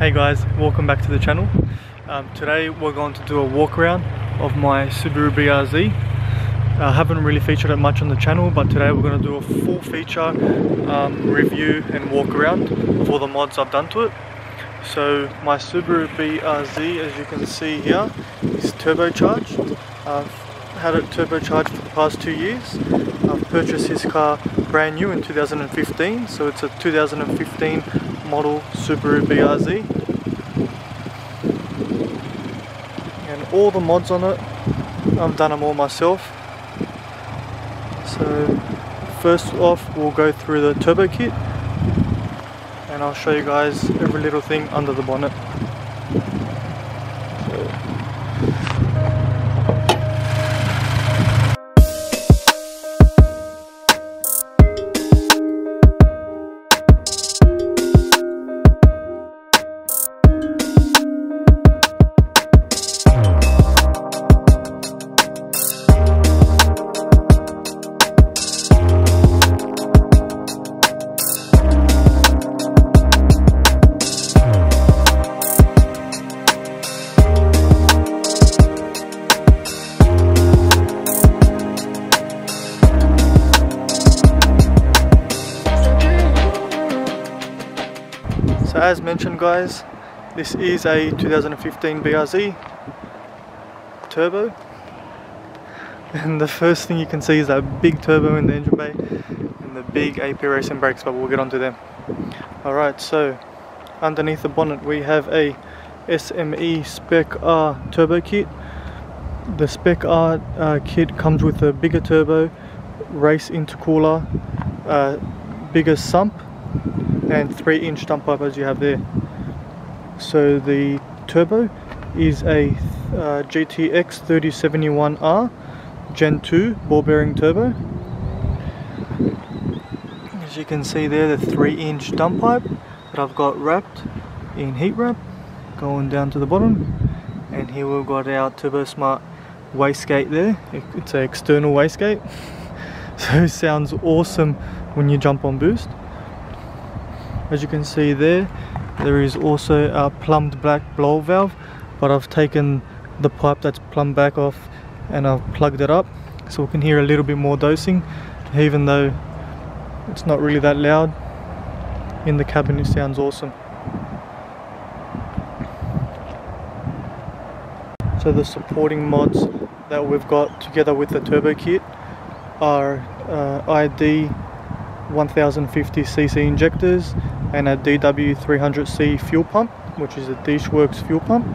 Hey guys, welcome back to the channel. Today we're going to do a walk around of my Subaru BRZ. I haven't really featured it much on the channel, but today we're going to do a full feature review and walk around of all the mods I've done to it. So my Subaru BRZ, as you can see here, is turbocharged. I've had it turbocharged for the past 2 years. I've purchased this car brand new in 2015, so it's a 2015 model Subaru BRZ. And all the mods on it, I've done them all myself. So first off, we'll go through the turbo kit and I'll show you guys every little thing under the bonnet. So as mentioned guys, this is a 2015 BRZ turbo, and the first thing you can see is that big turbo in the engine bay and the big AP racing brakes, but we'll get onto them. Alright, so underneath the bonnet we have a SME SPEC R turbo kit. The SPEC R kit comes with a bigger turbo, race intercooler, bigger sump, and 3-inch dump pipe as you have there. So the turbo is a GTX 3071R Gen 2 ball bearing turbo. As you can see there, the 3-inch dump pipe that I've got wrapped in heat wrap going down to the bottom, and here we've got our Turbo Smart wastegate there. It's an external wastegate, so it sounds awesome when you jump on boost. As you can see there, there is also a plumbed black blow valve, but I've taken the pipe that's plumbed back off and I've plugged it up so we can hear a little bit more dosing, even though it's not really that loud. In the cabin it sounds awesome. So the supporting mods that we've got together with the turbo kit are ID 1050cc injectors and a DW300C fuel pump, which is a Dishworks fuel pump.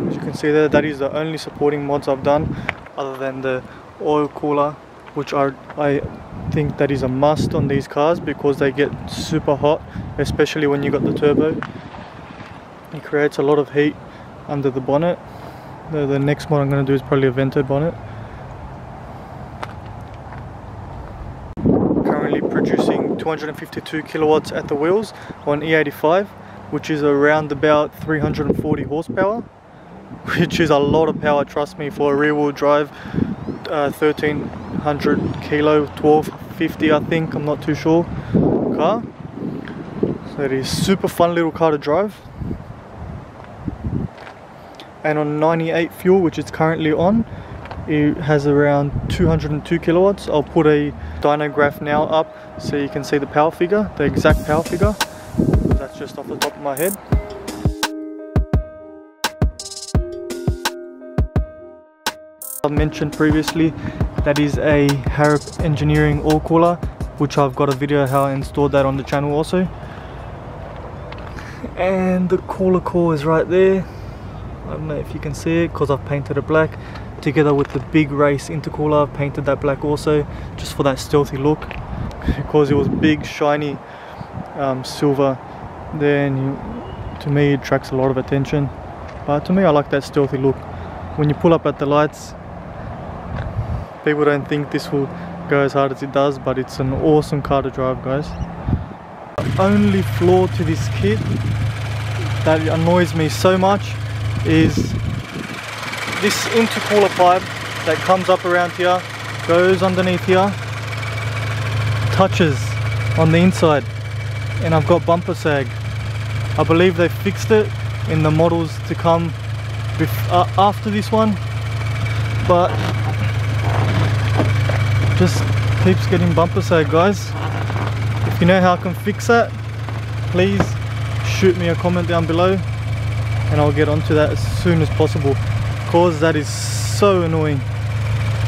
As you can see there, that is the only supporting mods I've done, other than the oil cooler, which I think that is a must on these cars because they get super hot, especially when you got the turbo. It creates a lot of heat under the bonnet. The next mod I'm going to do is probably a vented bonnet. Producing 252 kilowatts at the wheels on E85, which is around about 340 horsepower, which is a lot of power, trust me, for a rear wheel drive 1300 kilo, 1250 I think, I'm not too sure, car. So it is super fun little car to drive. And on 98 fuel, which it's currently on, it has around 202 kilowatts. I'll put a dyno graph now up so you can see the power figure, the exact power figure. That's just off the top of my head. I've mentioned previously, that is a Harrop Engineering oil cooler, which I've got a video how I installed that on the channel also. And the cooler core is right there. I don't know if you can see it because I've painted it black. Together with the big race intercooler, I've painted that black also, just for that stealthy look, because it was big shiny silver there, and to me it attracts a lot of attention. But to me, I like that stealthy look. When you pull up at the lights, people don't think this will go as hard as it does, but it's an awesome car to drive, guys. The only flaw to this kit that annoys me so much is this intercooler pipe that comes up around here, goes underneath here, touches on the inside, and I've got bumper sag. I believe they fixed it in the models to come after this one, but just keeps getting bumper sag, guys. If you know how I can fix that, please shoot me a comment down below and I'll get onto that as soon as possible, because that is so annoying.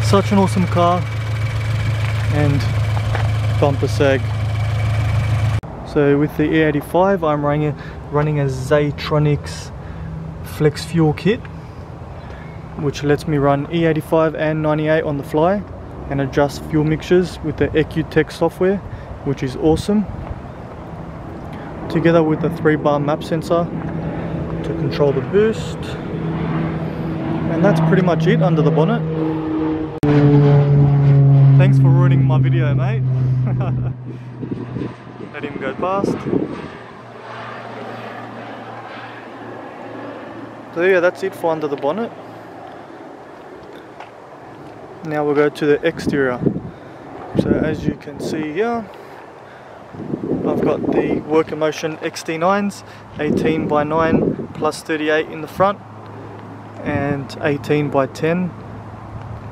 Such an awesome car and bumper sag. So with the E85 I'm running a Zaytronics flex fuel kit, which lets me run E85 and 98 on the fly and adjust fuel mixtures with the EcuTech software, which is awesome, together with the 3-bar map sensor to control the boost. And that's pretty much it under the bonnet. Thanks for ruining my video, mate. Let him go past. So yeah, that's it for under the bonnet. Now we'll go to the exterior. So as you can see here, I've got the Work Emotion XT9s, 18 by 9 plus 38 in the front, and 18 by 10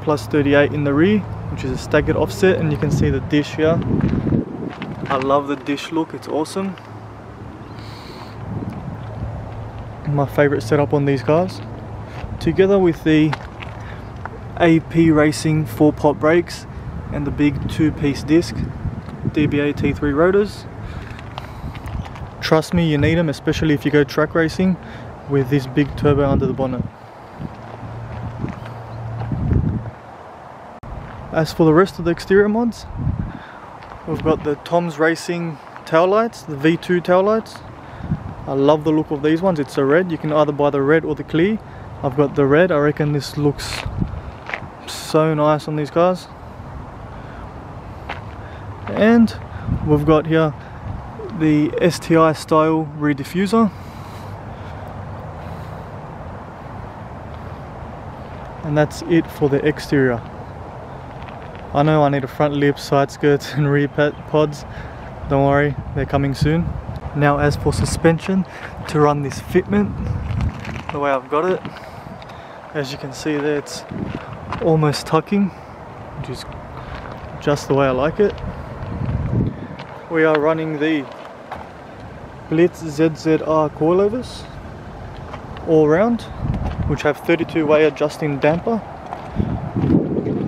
plus 38 in the rear, which is a staggered offset. And you can see the dish here. I love the dish look, it's awesome. My favourite setup on these cars, together with the AP Racing 4-pot brakes and the big 2-piece disc DBA T3 rotors. Trust me, you need them, especially if you go track racing with this big turbo under the bonnet. As for the rest of the exterior mods, we've got the Tom's Racing tail lights, the V2 tail lights. I love the look of these ones. It's a red. You can either buy the red or the clear. I've got the red. I reckon this looks so nice on these cars. And we've got here the STI style rear diffuser, and that's it for the exterior. I know I need a front lip, side skirts and rear pods. Don't worry, they're coming soon. Now as for suspension, to run this fitment the way I've got it, as you can see there, it's almost tucking, which is just the way I like it. We are running the Blitz ZZR coilovers all round, which have 32-way adjusting damper.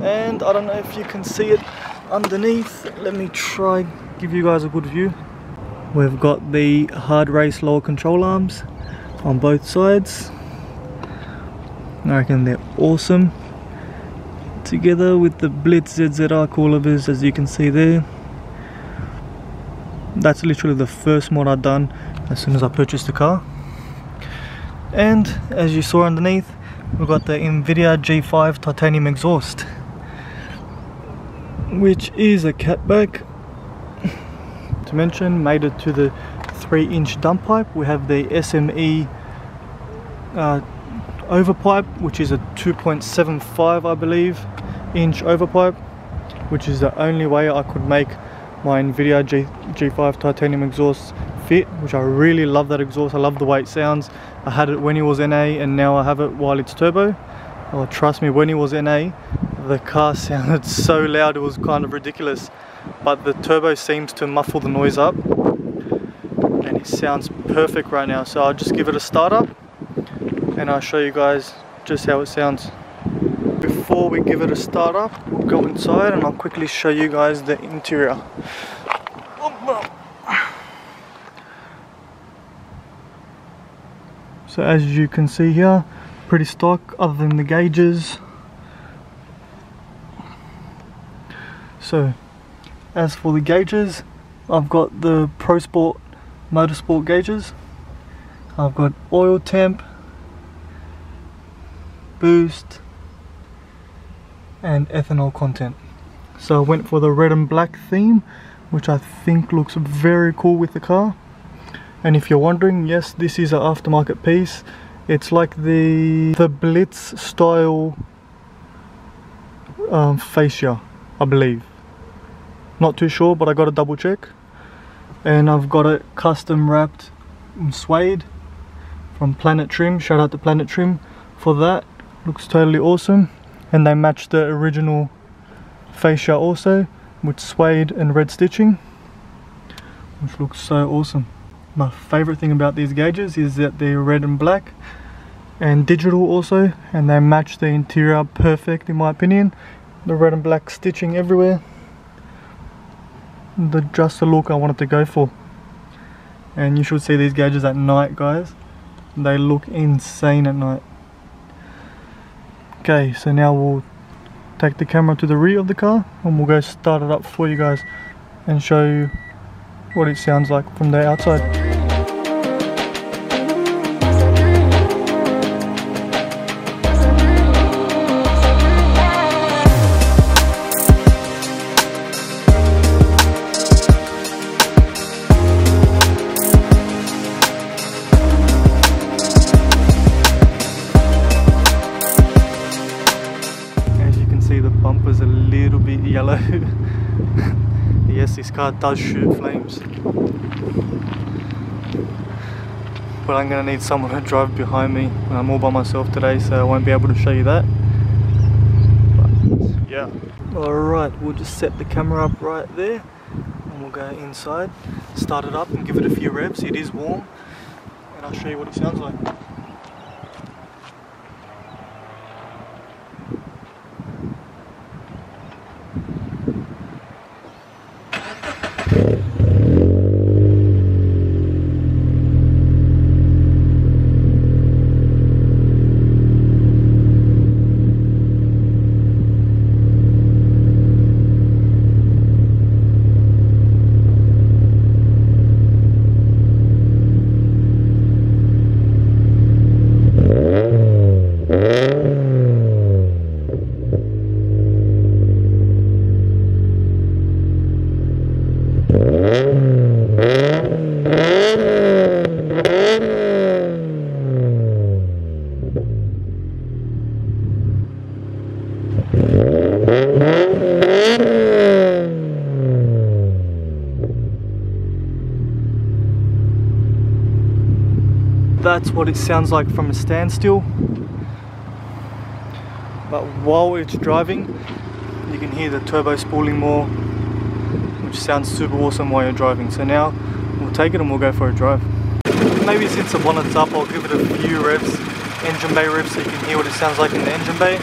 And I don't know if you can see it underneath. Let me try give you guys a good view. We've got the hard race lower control arms on both sides. I reckon they're awesome, together with the Blitz ZZR coilovers, as you can see there. That's literally the first mod I've done as soon as I purchased the car. And as you saw underneath, we've got the NVIDIA G5 titanium exhaust, which is a catback. To mention, made it to the 3-inch dump pipe. We have the SME overpipe, which is a 2.75, I believe, inch overpipe, which is the only way I could make my NVIDIA G5 titanium exhaust fit, which I really love that exhaust. I love the way it sounds. I had it when it was NA and now I have it while it's turbo. Oh, trust me, when it was NA, the car sounded so loud, it was kind of ridiculous. But the turbo seems to muffle the noise up and it sounds perfect right now. So I'll just give it a start up and I'll show you guys just how it sounds. Before we give it a start up, we'll go inside and I'll quickly show you guys the interior. So as you can see here, pretty stock other than the gauges. So as for the gauges, I've got the Pro Sport Motorsport gauges. I've got oil temp, boost and ethanol content. So I went for the red and black theme, which I think looks very cool with the car. And if you're wondering, yes, this is an aftermarket piece. It's like the Blitz style fascia, I believe. Not too sure, but I got to double check. And I've got it custom wrapped suede from Planet Trim. Shout out to Planet Trim for that. Looks totally awesome. And they match the original fascia also with suede and red stitching, which looks so awesome. My favorite thing about these gauges is that they're red and black and digital also, and they match the interior perfect in my opinion. The red and black stitching everywhere. Just the look I wanted to go for. And you should see these gauges at night, guys. They look insane at night. Okay, so now we'll take the camera to the rear of the car and we'll go start it up for you guys and show you what it sounds like from the outside. Bumper's a little bit yellow. Yes, this car does shoot flames, but I'm gonna need someone to drive behind me when I'm all by myself today, so I won't be able to show you that. But yeah, alright, we'll just set the camera up right there and we'll go inside, start it up and give it a few revs. It is warm and I'll show you what it sounds like. That's what it sounds like from a standstill, but while it's driving you can hear the turbo spooling more, which sounds super awesome while you're driving. So now we'll take it and we'll go for a drive. Maybe since the bonnet's up I'll give it a few revs, engine bay revs, so you can hear what it sounds like in the engine bay.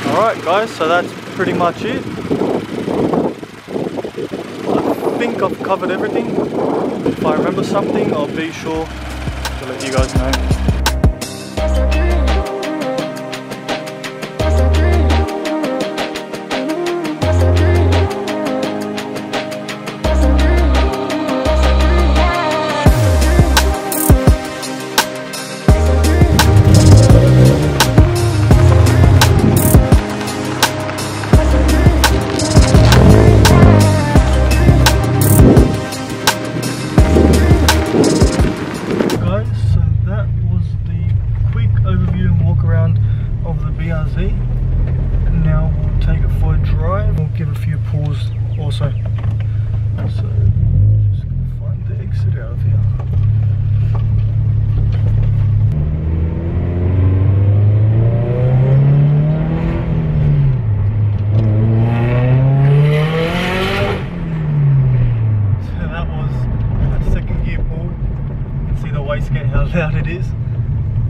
Alright guys, so that's pretty much it. I think I've covered everything. If I remember something, I'll be sure to let you guys know. BRZ. Now we'll take it for a drive. We'll give a few pulls also. So just gonna find the exit out of here. So that was a second gear pull. You can see the wastegate, how loud it is.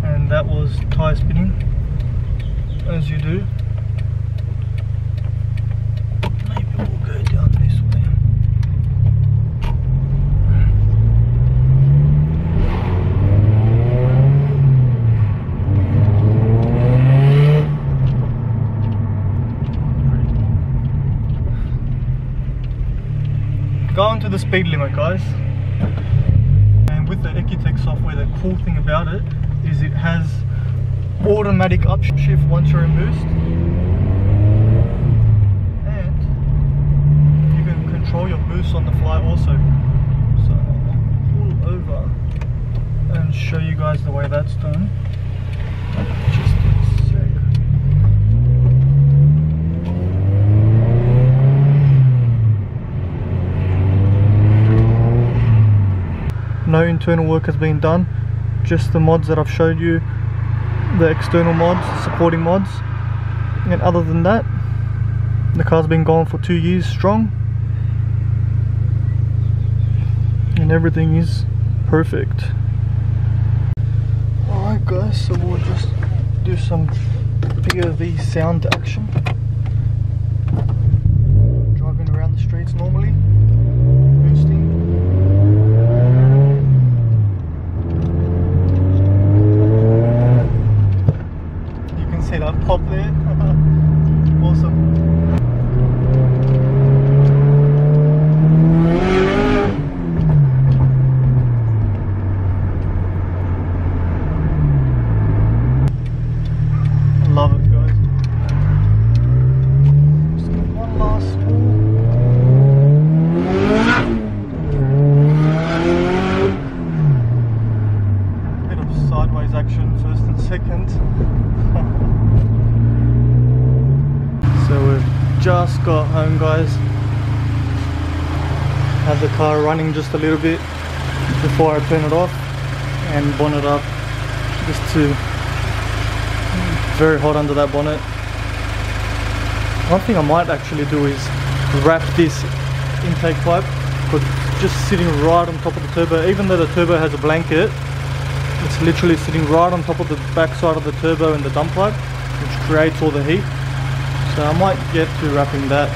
And that was tyre spinning, as you do. Maybe we'll go down this way. Going to the speed limit, guys. And with the Ecutech software, the cool thing about it is it has automatic upshift once you're in boost, and boost on the fly also. So I'll pull over and show you guys the way that's done. Just a sec. No internal work has been done, just the mods that I've showed you, the external mods, supporting mods, and other than that, the car's been gone for 2 years strong and everything is perfect. Alright guys, so we'll just do some BRZ sound action. Driving around the streets normally, boosting. You can see that pop there. Awesome. Love it, guys. Just one last spool. Bit of sideways action, first and second. So we've just got home, guys. Have the car running just a little bit before I turn it off and bonnet up, just to very hot under that bonnet. One thing I might actually do is wrap this intake pipe, because it's just sitting right on top of the turbo. Even though the turbo has a blanket, it's literally sitting right on top of the back side of the turbo and the dump pipe, which creates all the heat. So I might get to wrapping that.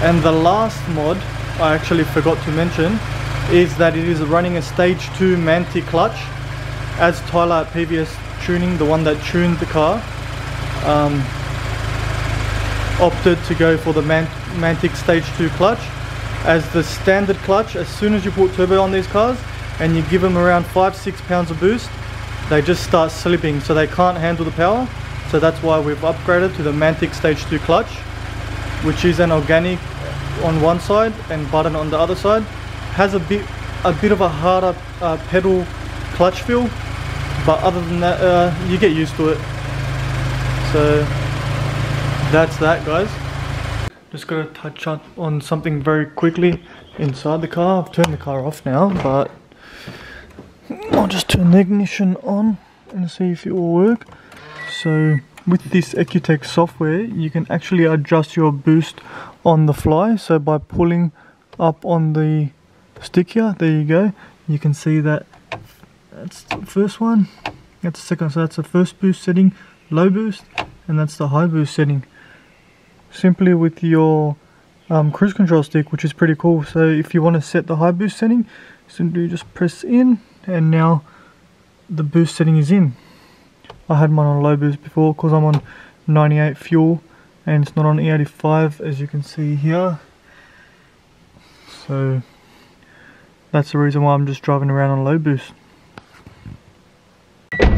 And the last mod I actually forgot to mention is that it is running a stage 2 Mantic clutch, as Tyler at PVS Tuning, the one that tuned the car, opted to go for the Mantic stage 2 clutch as the standard clutch. As soon as you put turbo on these cars and you give them around 5-6 pounds of boost, they just start slipping, so they can't handle the power. So that's why we've upgraded to the Mantic stage 2 clutch, which is an organic on one side and button on the other side. Has a bit of a harder pedal clutch feel, but other than that, you get used to it. So that's that, guys. Just gotta touch up on something very quickly inside the car. I've turned the car off now, but I'll just turn the ignition on and see if it will work. So with this EcuTech software, you can actually adjust your boost on the fly. So by pulling up on the stick here, there you go, you can see that that's the first one, that's the second. So that's the first boost setting, low boost, and that's the high boost setting, simply with your cruise control stick, which is pretty cool. So if you want to set the high boost setting, simply just press in, and now the boost setting is in. I had mine on low boost before because I'm on 98 fuel and it's not on E85, as you can see here. So that's the reason why I'm just driving around on low boost.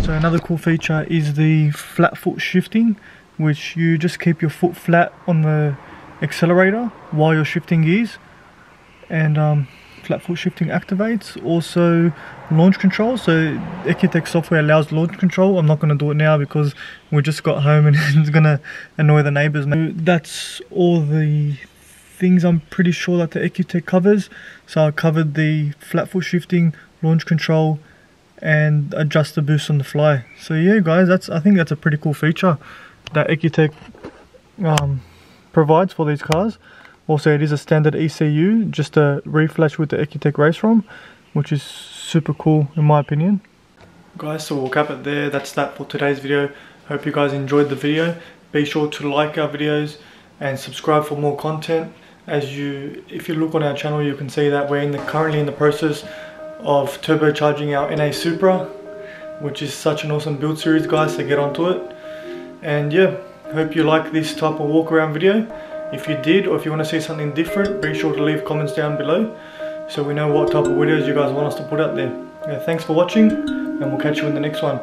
So another cool feature is the flat foot shifting, which you just keep your foot flat on the accelerator while you're shifting gears, and flat foot shifting activates. Also launch control, so EcuTech software allows launch control. I'm not going to do it now because we just got home and it's going to annoy the neighbours. That's all the things I'm pretty sure that the EcuTech covers. So I covered the flat foot shifting, launch control, and adjust the boost on the fly. So yeah, guys, I think that's a pretty cool feature that EcuTech provides for these cars. Also, it is a standard ECU, just a reflash with the EcuTech race ROM, which is super cool in my opinion. Guys, so we'll cap it there. That's that for today's video. Hope you guys enjoyed the video. Be sure to like our videos and subscribe for more content. If you look on our channel, you can see that we're currently in the process of turbocharging our NA Supra, which is such an awesome build series, guys, so get onto it. And yeah, hope you like this type of walk around video. If you did, or if you want to see something different, be sure to leave comments down below so we know what type of videos you guys want us to put out there. Yeah, thanks for watching, and we'll catch you in the next one.